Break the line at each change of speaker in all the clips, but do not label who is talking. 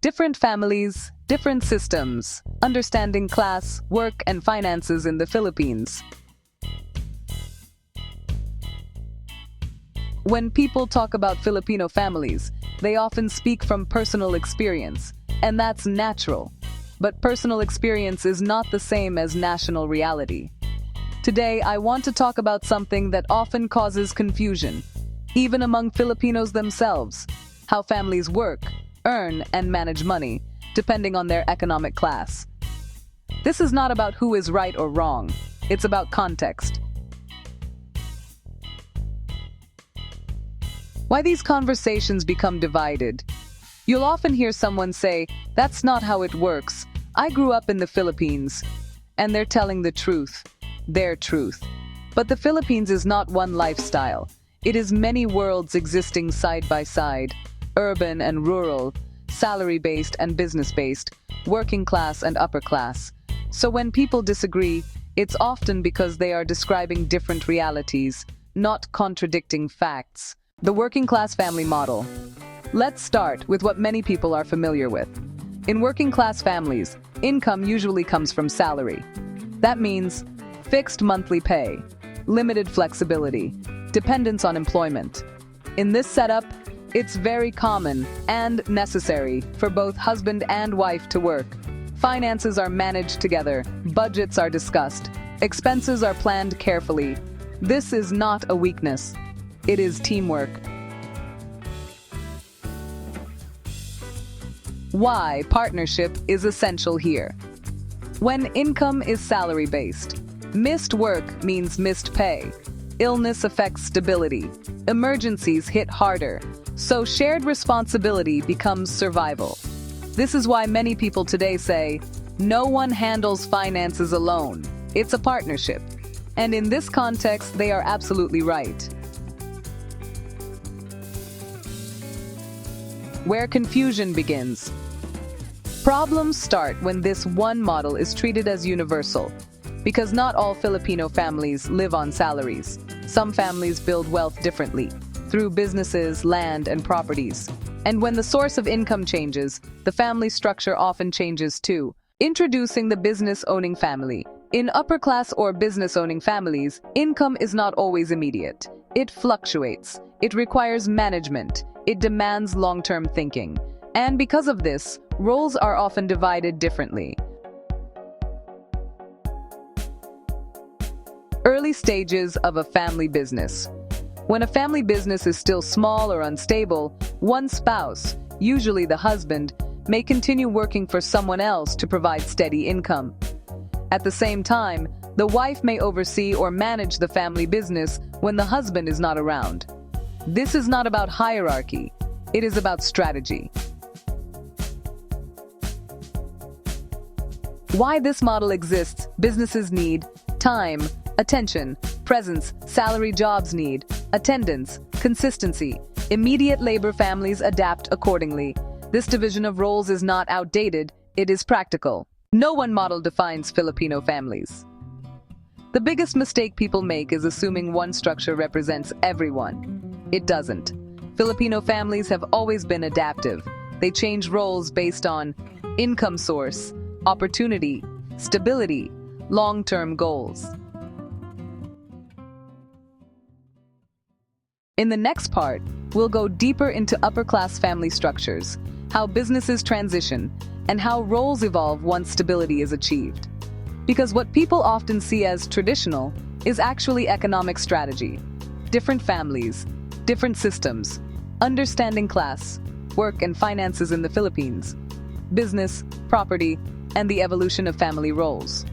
Different families, different systems, understanding class, work, and finances in the Philippines. When people talk about Filipino families, they often speak from personal experience, and that's natural. But personal experience is not the same as national reality. Today, I want to talk about something that often causes confusion, even among Filipinos themselves: how families work, earn, and manage money, depending on their economic class. This is not about who is right or wrong. It's about context. Why these conversations become divided. You'll often hear someone say, "That's not how it works. I grew up in the Philippines." And they're telling the truth, their truth. But the Philippines is not one lifestyle. It is many worlds existing side by side: urban and rural, salary-based and business-based, working class and upper class. So when people disagree, it's often because they are describing different realities, not contradicting facts. The working class family model. Let's start with what many people are familiar with. In working class families, income usually comes from salary. That means fixed monthly pay, limited flexibility, dependence on employment. In this setup, it's very common and necessary for both husband and wife to work. Finances are managed together, budgets are discussed, expenses are planned carefully. This is not a weakness. It is teamwork. Why partnership is essential here. When income is salary-based, missed work means missed pay. Illness affects stability. Emergencies hit harder. So shared responsibility becomes survival. This is why many people today say, no one handles finances alone. It's a partnership. And in this context, they are absolutely right. Where confusion begins. Problems start when this one model is treated as universal, because not all Filipino families live on salaries. Some families build wealth differently, through businesses, land, and properties. And when the source of income changes, the family structure often changes too. Introducing the business-owning family. In upper-class or business-owning families, income is not always immediate. It fluctuates. It requires management. It demands long-term thinking. And because of this, roles are often divided differently. Early stages of a family business. When a family business is still small or unstable, one spouse, usually the husband, may continue working for someone else to provide steady income. At the same time, the wife may oversee or manage the family business when the husband is not around. This is not about hierarchy. It is about strategy. Why this model exists: businesses need time, attention, presence. Salary jobs need attendance, consistency. Immediate labor families adapt accordingly. This division of roles is not outdated, it is practical. No one model defines Filipino families. The biggest mistake people make is assuming one structure represents everyone. It doesn't. Filipino families have always been adaptive. They change roles based on income source, opportunity, stability, long-term goals. In the next part, we'll go deeper into upper-class family structures, how businesses transition, and how roles evolve once stability is achieved. Because what people often see as traditional is actually economic strategy. Different families, different systems, understanding class, work and finances in the Philippines, business, property, and the evolution of family roles.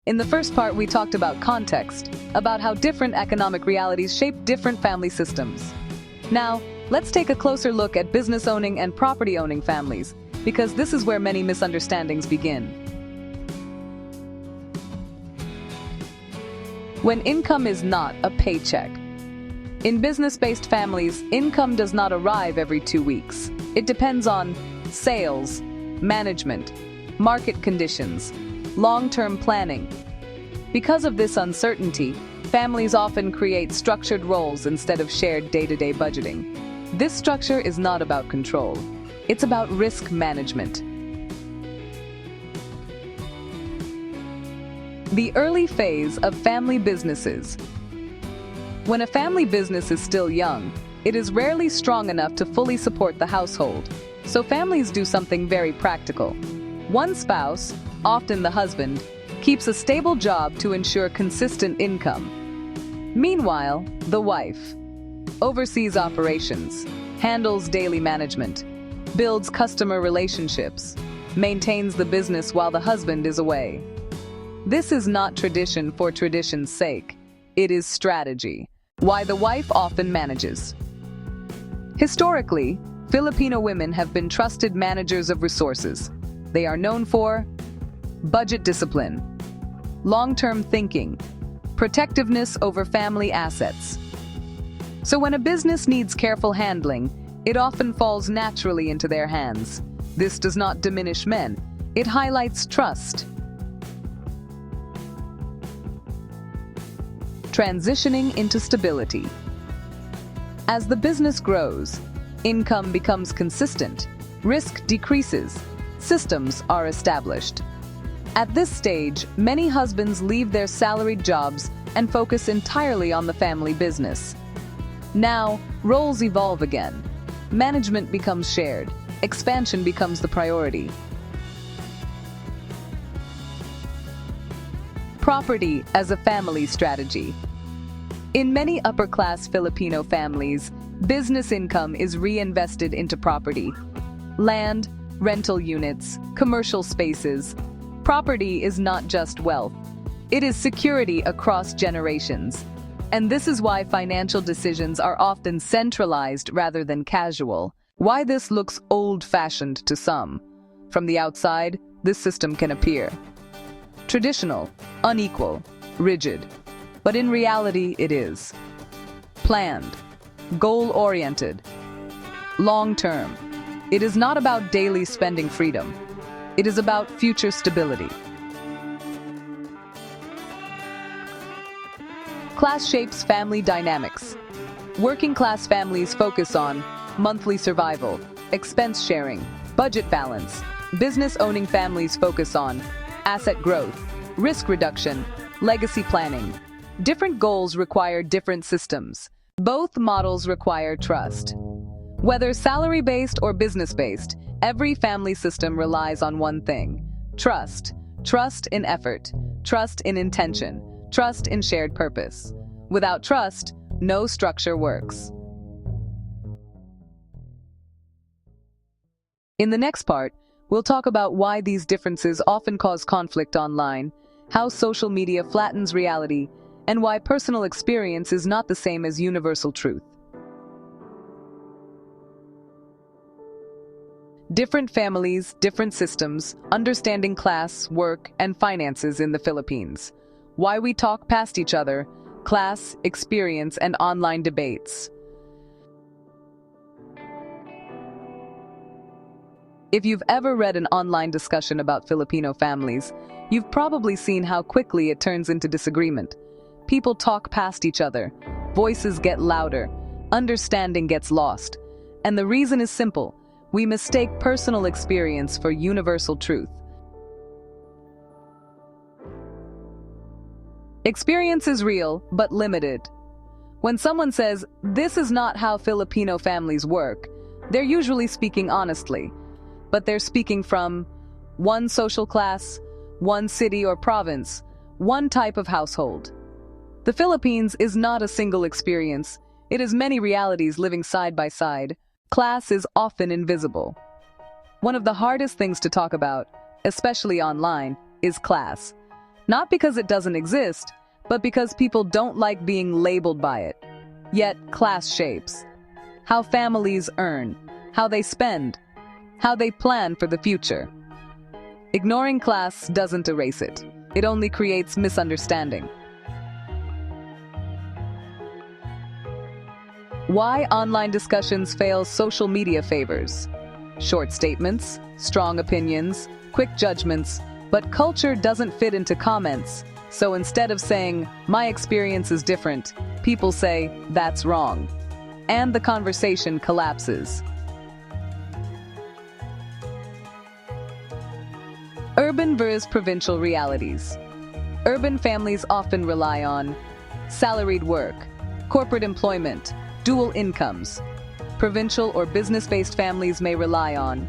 In the first part, we talked about context, about how different economic realities shape different family systems. Now, let's take a closer look at business-owning and property-owning families, because this is where many misunderstandings begin. When income is not a paycheck. In business-based families, income does not arrive every 2 weeks. It depends on sales, management, market conditions, long-term planning. Because of this uncertainty, families often create structured roles instead of shared day-to-day budgeting. This structure is not about control. It's about risk management. The early phase of family businesses. When a family business is still young, it is rarely strong enough to fully support the household. So families do something very practical. One spouse, often the husband, keeps a stable job to ensure consistent income. Meanwhile, the wife oversees operations, handles daily management, builds customer relationships, maintains the business while the husband is away. This is not tradition for tradition's sake. It is strategy. Why the wife often manages. Historically, Filipino women have been trusted managers of resources. They are known for budget discipline, long-term thinking, protectiveness over family assets. So when a business needs careful handling, it often falls naturally into their hands. This does not diminish men. It highlights trust. Transitioning into stability. As the business grows, income becomes consistent, risk decreases, systems are established. At this stage, many husbands leave their salaried jobs and focus entirely on the family business. Now, roles evolve again. Management becomes shared. Expansion becomes the priority. Property as a family strategy. In many upper-class Filipino families, business income is reinvested into property. Land, rental units, commercial spaces. Property is not just wealth. It is security across generations. And this is why financial decisions are often centralized rather than casual. Why this looks old-fashioned to some. From the outside, this system can appear traditional, unequal, rigid. But in reality, it is planned, goal-oriented, long-term. It is not about daily spending freedom. It is about future stability. Class shapes family dynamics. Working-class families focus on monthly survival, expense sharing, budget balance. Business-owning families focus on asset growth, risk reduction, legacy planning. Different goals require different systems. Both models require trust. Whether salary-based or business-based, every family system relies on one thing: trust. Trust in effort, trust in intention, trust in shared purpose. Without trust, no structure works. In the next part, we'll talk about why these differences often cause conflict online, how social media flattens reality, and why personal experience is not the same as universal truth. Different families, different systems, understanding class, work, and finances in the Philippines. Why we talk past each other, class, experience, and online debates. If you've ever read an online discussion about Filipino families, you've probably seen how quickly it turns into disagreement. People talk past each other, voices get louder, understanding gets lost. And the reason is simple: we mistake personal experience for universal truth. Experience is real, but limited. When someone says, "This is not how Filipino families work," they're usually speaking honestly. But they're speaking from one social class, one city or province, one type of household. The Philippines is not a single experience. It is many realities living side by side. Class is often invisible. One of the hardest things to talk about, especially online, is class. Not because it doesn't exist, but because people don't like being labeled by it. Yet, class shapes how families earn, how they spend, how they plan for the future. Ignoring class doesn't erase it. It only creates misunderstanding. Why online discussions fail social media favors. Short statements, strong opinions, quick judgments, but culture doesn't fit into comments. So instead of saying, "My experience is different," people say, "That's wrong." and the conversation collapses. Urban versus provincial realities. Urban families often rely on salaried work, corporate employment, dual incomes. Provincial or business-based families may rely on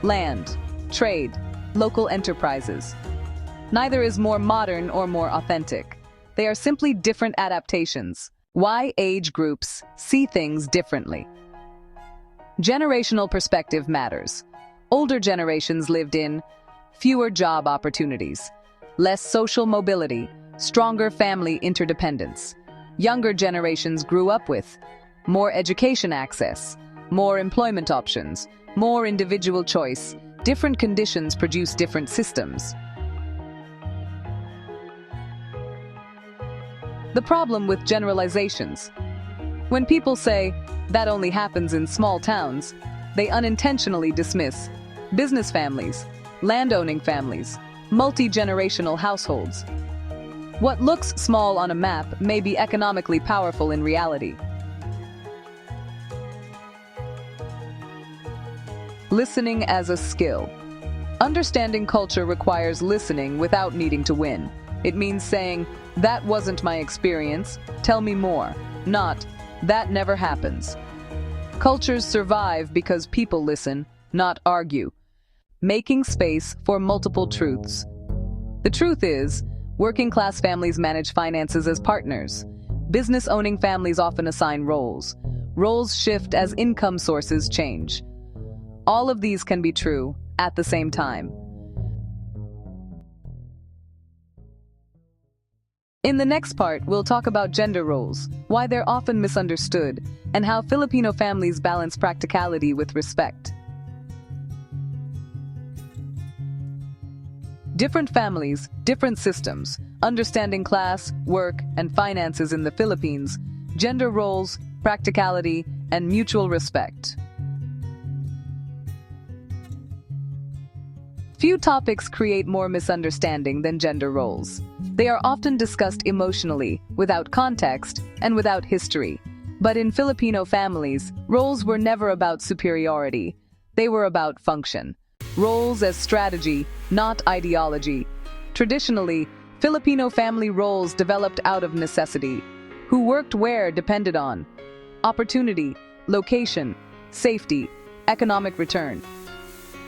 land, trade, local enterprises. Neither is more modern or more authentic. They are simply different adaptations. Why age groups see things differently. Generational perspective matters. Older generations lived in fewer job opportunities, less social mobility, stronger family interdependence. Younger generations grew up with more education access, more employment options, more individual choice. Different conditions produce different systems. The problem with generalizations. When people say, that only happens in small towns, they unintentionally dismiss business families, landowning families, multi-generational households. What looks small on a map may be economically powerful in reality. Listening as a skill. Understanding culture requires listening without needing to win. It means saying, that wasn't my experience, tell me more, not, that never happens. Cultures survive because people listen, not argue. Making space for multiple truths. The truth is, working-class families manage finances as partners. Business-owning families often assign roles. Roles shift as income sources change. All of these can be true at the same time. In the next part, we'll talk about gender roles, why they're often misunderstood, and how Filipino families balance practicality with respect. Different families, different systems, understanding class, work, and finances in the Philippines, gender roles, practicality, and mutual respect. Few topics create more misunderstanding than gender roles. They are often discussed emotionally, without context, and without history. But in Filipino families, roles were never about superiority. They were about function. Roles as strategy, not ideology. Traditionally, Filipino family roles developed out of necessity. Who worked where depended on opportunity, location, safety, economic return.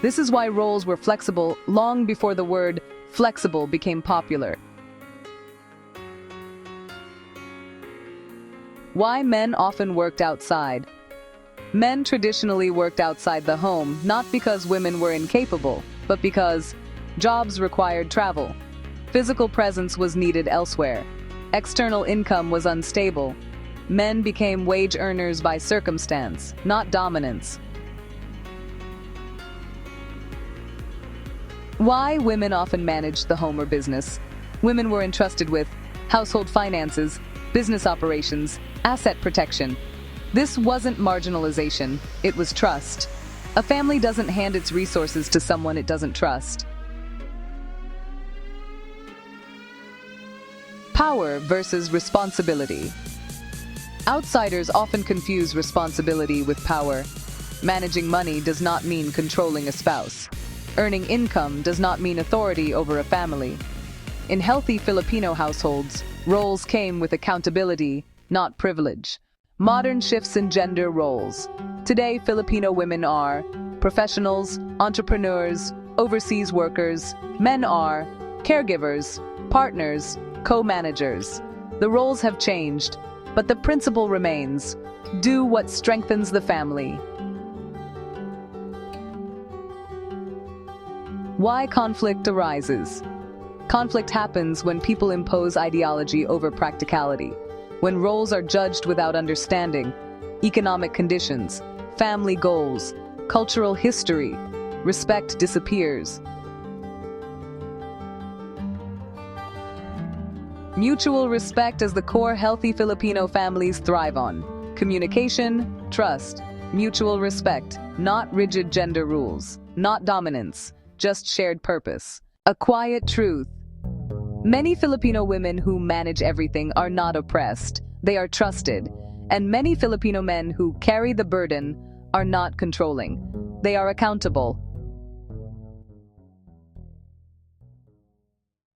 This is why roles were flexible long before the word flexible became popular. Why men often worked outside. Men traditionally worked outside the home, not because women were incapable, but because jobs required travel. Physical presence was needed elsewhere. External income was unstable. Men became wage earners by circumstance, not dominance. Why women often managed the home or business. Women were entrusted with household finances, business operations, asset protection. This wasn't marginalization, it was trust. A family doesn't hand its resources to someone it doesn't trust. Power versus responsibility. Outsiders often confuse responsibility with power. Managing money does not mean controlling a spouse. Earning income does not mean authority over a family. In healthy Filipino households, roles came with accountability, not privilege. Modern shifts in gender roles. Today, Filipino women are professionals, entrepreneurs, overseas workers. Men are caregivers, partners, co-managers. The roles have changed, but the principle remains: do what strengthens the family. Why conflict arises. Conflict happens when people impose ideology over practicality, when roles are judged without understanding, economic conditions, family goals, cultural history. Respect disappears. Mutual respect is the core healthy Filipino families thrive on. Communication, trust, mutual respect, not rigid gender rules, not dominance, just shared purpose. A quiet truth. Many Filipino women who manage everything are not oppressed. They are trusted. And many Filipino men who carry the burden are not controlling. They are accountable.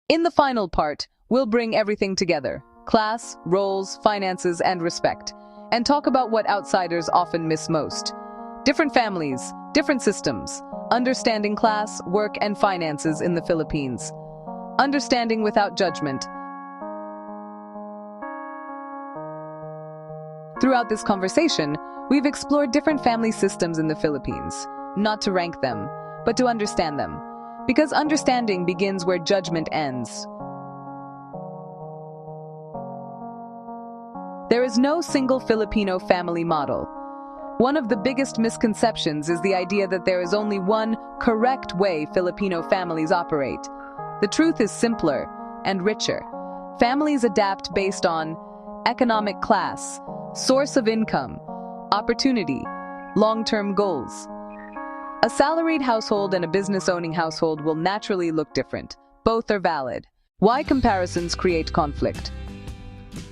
In the final part, we'll bring everything together: class, roles, finances, and respect, and talk about what outsiders often miss most. Different families, different systems, understanding class, work, and finances in the Philippines. Understanding without judgment. Throughout this conversation, we've explored different family systems in the Philippines, not to rank them, but to understand them. Because understanding begins where judgment ends. There is no single Filipino family model. One of the biggest misconceptions is the idea that there is only one correct way Filipino families operate. The truth is simpler and richer. Families adapt based on economic class, source of income, opportunity, long-term goals. A salaried household and a business-owning household will naturally look different. Both are valid. Why comparisons create conflict?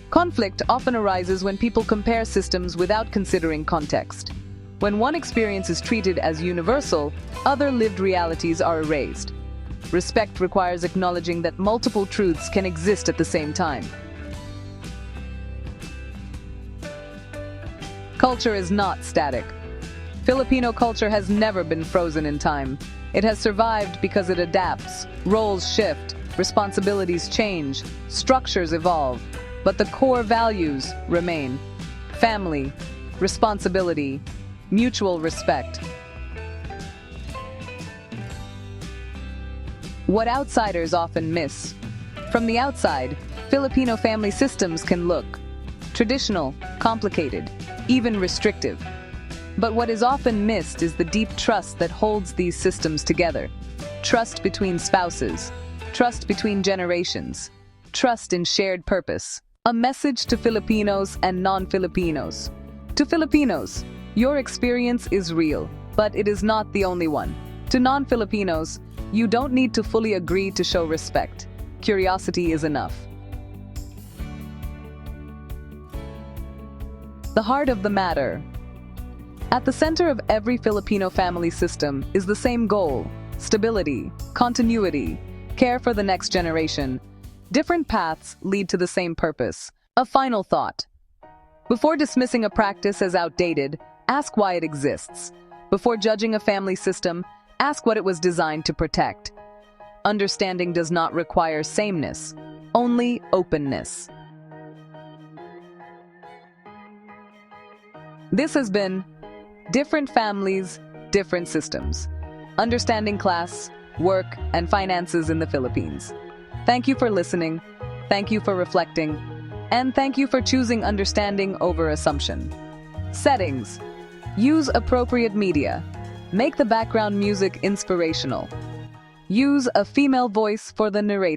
Conflict often arises when people compare systems without considering context. When one experience is treated as universal, other lived realities are erased. Respect requires acknowledging that multiple truths can exist at the same time. Culture is not static. Filipino culture has never been frozen in time. It has survived because it adapts. Roles shift, responsibilities change, structures evolve, but the core values remain: family, responsibility, mutual respect. What outsiders often miss. From the outside, Filipino family systems can look traditional, complicated, even restrictive. But what is often missed is the deep trust that holds these systems together. Trust between spouses, trust between generations, trust in shared purpose. A message to Filipinos and non-Filipinos. To Filipinos, your experience is real, but it is not the only one. To non-Filipinos, you don't need to fully agree to show respect. Curiosity is enough. The heart of the matter. At the center of every Filipino family system is the same goal: stability, continuity, care for the next generation. Different paths lead to the same purpose. A final thought. Before dismissing a practice as outdated, ask why it exists. Before judging a family system, ask what it was designed to protect. Understanding does not require sameness, only openness. This has been Different Families, Different Systems. Understanding class, work, and finances in the Philippines. Thank you for listening, thank you for reflecting, and thank you for choosing understanding over assumption. Settings. Use appropriate media. Make the background music inspirational. Use a female voice for the narrator.